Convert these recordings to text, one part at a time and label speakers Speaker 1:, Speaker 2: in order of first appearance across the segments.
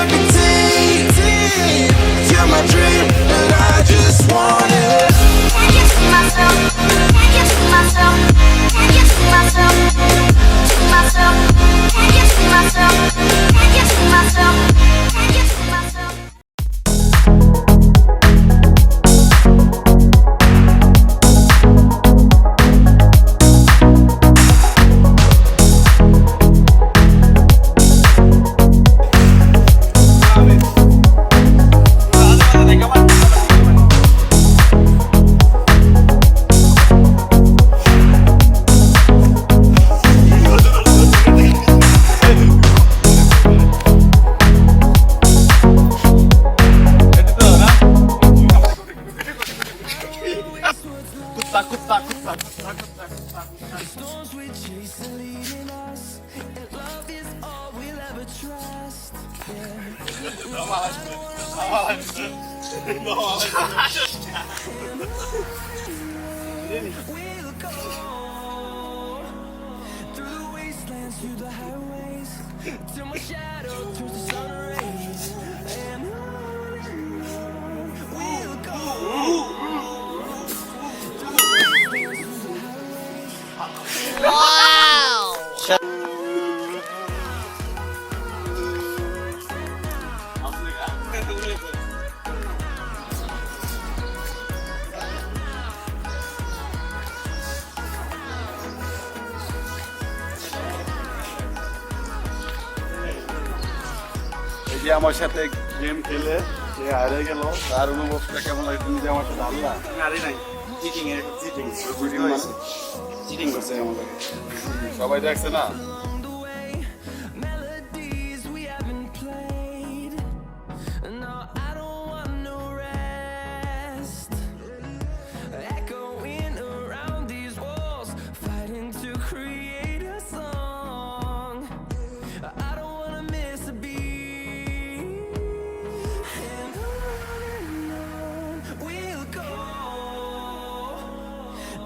Speaker 1: I can take. You're my dream, and I just want it.
Speaker 2: Can't get to myself, can't get to myself, can't get to myself, to myself, can't get to myself, can't get to myself, can't get to myself.
Speaker 1: Storms we chase are leading us, and love is all we'll ever trust. We'll go through the wastelands, through the highways, till my shadow turns to sun rays. And on we'll go.
Speaker 3: যে আমার সাথে game খেলে সে হারে গেল, তার অনুভবটা কেমন লাগে? তুমি যে আমার সাথে হারলা।
Speaker 4: হারি নাই, চিটিং এর চিটিং চিটিং করছে আমাকে।
Speaker 3: সবাই দেখছে না?
Speaker 1: Melodies we haven't played. No, I don't want no rest. Echoing around these walls, fighting to create a song. I don't wanna miss a beat. And on we'll go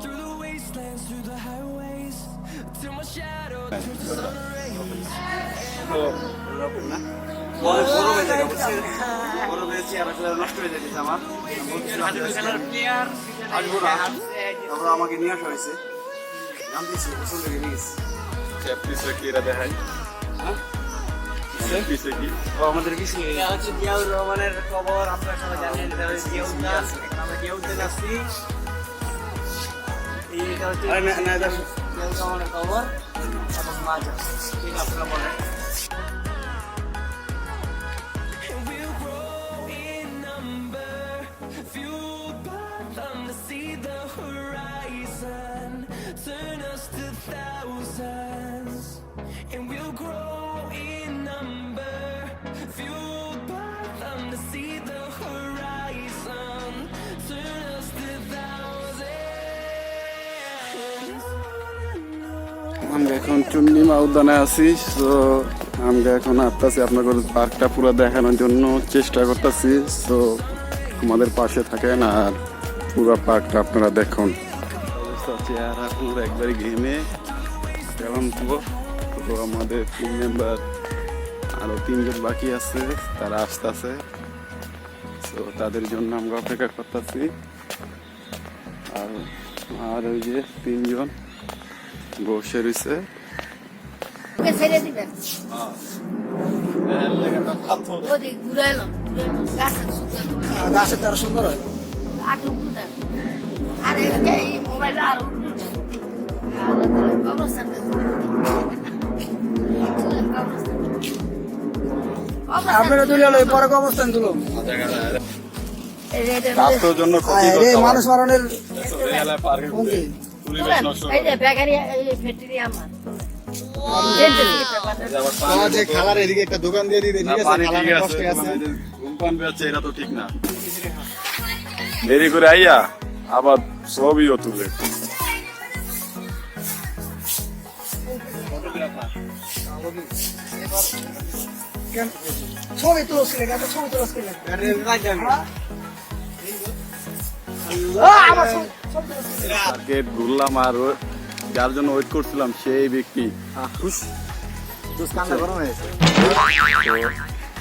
Speaker 1: through the wastelands, through the highways, till my shadow turns to sun rays.
Speaker 4: গরমে chair আসলে নষ্ট হয়ে যেতেছে আমার। আসবো না, তারপর আমাকে নিয়ে আসা হয়েছে, নাম দিয়েছি পছন্দ করে নিয়ে গেছি।
Speaker 3: পিছে কি এরা দেখায়? পিছে কি?
Speaker 4: ও আমাদের কিছু হচ্ছে জিয়াউর রহমানের খবর আপনারা সবাই জানেন। এটা হচ্ছে জিয়াউদ্দিন, আমরা জিয়াউদ্দিন আসছি। এইটা হচ্ছে জিয়াউর রহমানের খবর এবং মাজা, ঠিক আপনারা বলেন।
Speaker 1: And we'll grow in number, fueled by them to see the horizon, turn us to thousands. And we'll grow in number, fueled by them to see the horizon, turn us to thousands.
Speaker 3: আমরা এখন চুন্নিমা উদ্যানে আছি। তো আমরা এখন আসতেছি আপনাদের পার্কটা পুরো দেখানোর জন্য চেষ্টা করতেছি। তো আমাদের পাশে থাকেন আর পুরো পার্কটা আপনারা দেখুন। অবস্থা চেহারা পুরো একবারই ঘেমে গেলাম পুরো। তো আমাদের টিম মেম্বার আরও 3 জন বাকি আছে, তারা আসতেছে। তো তাদের জন্য আমরা অপেক্ষা করতেছি। আর ওই যে 3 জন বসে রয়েছে।
Speaker 5: ওকে ছেড়ে দিবেন ওদিক ঘুরে এলাম
Speaker 4: গাছের তারা সুন্দর হয়।
Speaker 5: আটু ঘুরে আর এই মোবাইল আর অবস্থান
Speaker 4: আপনারা তুলে হলো পরে অবস্থান তুলো।
Speaker 3: স্বাস্থ্যের জন্য
Speaker 4: মানুষ মারণের
Speaker 5: এই যে বেকারি ফ্যাক্টরি আমার
Speaker 4: খাবার এদিকে একটা দোকান দিয়ে দিতে
Speaker 3: ধূমপান বেচছে, এটা তো ঠিক না। দেরি করে আইয়া আবার ছবিও তুলে।
Speaker 4: ছবি তুলছিল, ছবি তুলছিল।
Speaker 3: গেট ঘুরলাম আর যার জন্য ওয়েট করছিলাম সেই ব্যক্তি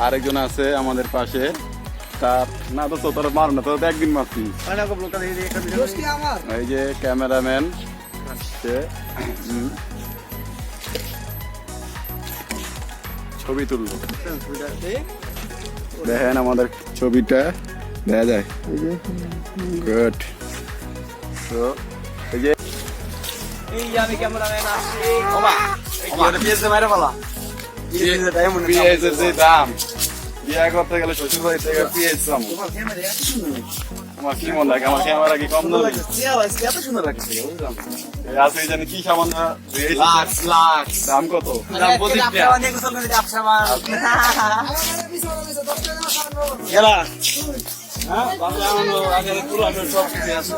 Speaker 3: আরেকজন আছে আমাদের পাশে, তার না তো তোর মার না, তোর তো একদিন মারছি। এই যে ক্যামেরাম্যান সে ছবি তুললো, দেখেন আমাদের ছবিটা দেখা যায়। গুড। তো এই যে
Speaker 4: এই যে আমি ক্যামেরাম্যান আসছি ওমা এই কি ওটা পিএস মাইরা বলা
Speaker 3: পিএস এর যে দাম, বিয়ে করতে গেলে শ্বশুর বাড়ি থেকে পিএস দাম। আমার কি মনে লাগে, আমার ক্যামেরা কি কম দামি?
Speaker 4: এত সুন্দর লাগছে
Speaker 3: আছে জানি কি সামান
Speaker 4: লাখ লাখ
Speaker 3: দাম কত?
Speaker 4: দাম প্রদীপ দিয়ে গোসল করে ডাবসা মার গেলা হ্যাঁ বাবা আমনো আগে পুরো সব কিছু আছে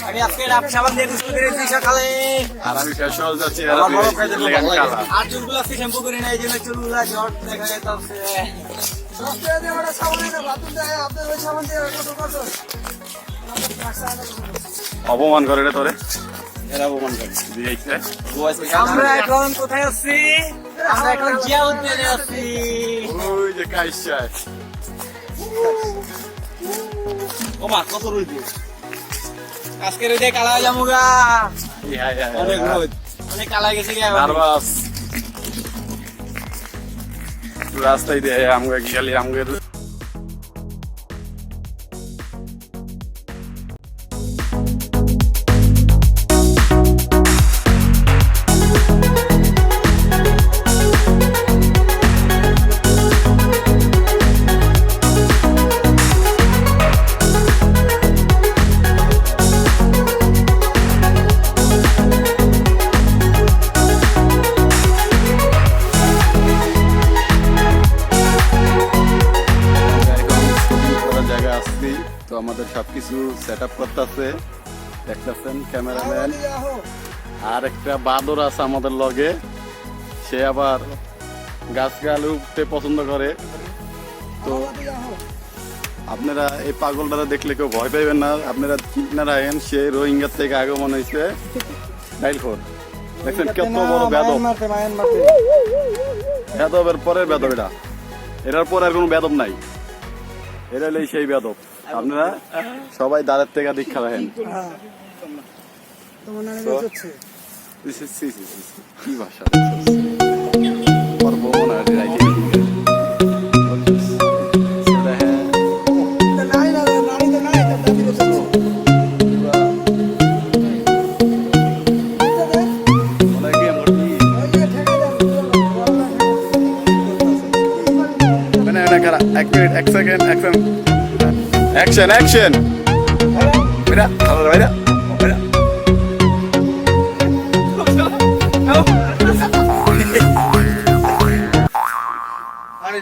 Speaker 4: আমি আজকে ডাবসা দিয়ে গোসল করেছি সকালে
Speaker 3: আর আমি ক্যাশুয়াল যাচ্ছি, আর আমি লেগান কালা।
Speaker 4: আর চুলগুলো আজকে শ্যাম্পু করে নাই, এই জন্য চুলগুলো জট দেখা যাচ্ছে।
Speaker 3: অপমান করে রে তোরে, এরা অপমান করে দিয়েছে।
Speaker 4: আমরা এখন কোথায় আছি? আমরা এখন জিয়া উদ্যানে আছি।
Speaker 3: ওই যে কাইশায়
Speaker 4: ওমা কত রোদ আজকে রোদে কালা হয়ে যামুগা। অনেক রোদ, অনেক কালা গেছে গে
Speaker 3: নার্ভাস রাস্তায় দিয়ে আমরা গেলি আমাদের তো আমাদের সবকিছু সেট আপ করতেছে, দেখতেছেন ক্যামেরাম্যান। আর একটা বাদর আছে আমাদের লগে, সে আবার গাছ গালে উঠতে পছন্দ করে। তো আপনারা এই পাগলটা দেখলে কেউ ভয় পাইবেন না, আপনারা চিন্তা রাখেন সে রোহিঙ্গার থেকে আগমন হয়েছে ডাইলখোর। দেখছেন কত বড় বেদব, বেদবের পরের বেদব এটা, এটার পর আর কোনো বেদব নাই, এটা হলেই সেই বেদব। আপনারা সবাই দাঁড়ের থেকে দীক্ষা রাখেন। কি ভাষা এক মিনিট, এক সেকেন্ড, অ্যাকশন অ্যাকশন ভাইরা ভাইরা ভাইরা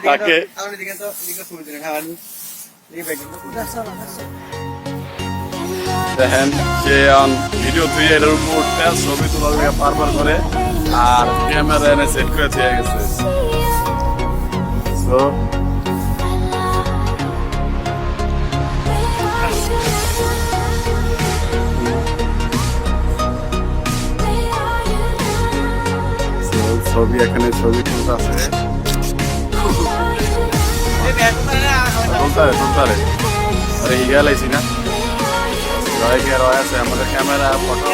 Speaker 3: তাকে দেখেন সে ভিডিও তুই এর উপর ছবি তোলার লেগে বারবার করে, আর ক্যামেরা এনে সেট করে দিয়ে গেছে। তো ছবি এখানে ছবি তুলতে আছে, তুলতে আরে ইগা লাইছি না রয়ে আছে আমাদের ক্যামেরা ফটো।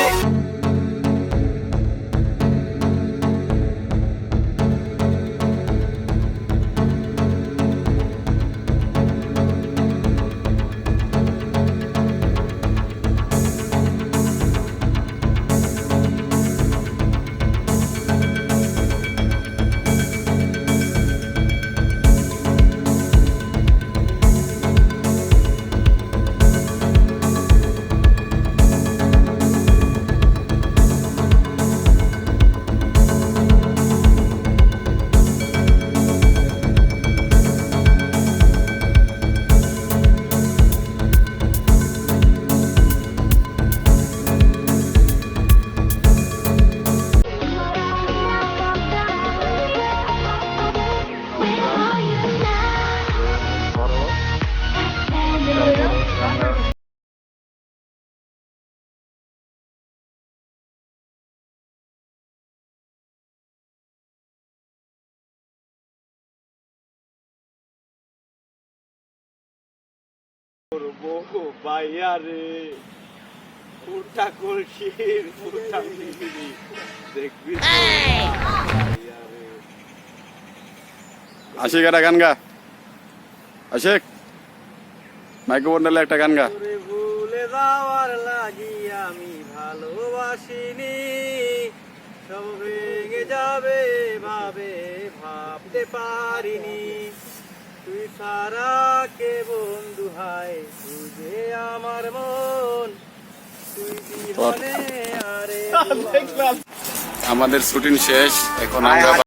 Speaker 4: ভাইয়া রে পুরটা কলসির পুরটা মিলি দেখবি তো, ভাইয়া রে।
Speaker 3: আশিক একটা গান গা, আশিক মাইক্রোফোন একটা গান গা।
Speaker 4: তোরে ভুলে যাওয়ার লাগি আমি ভালোবাসিনি, সব ভেঙে যাবে ভাবে ভাবতে পারিনি, তুই সারা কে বন্ধু হায় তুই আমার মন, তুই জীবনে আরে
Speaker 3: আমাদের শুটিং শেষ, এখন আমরা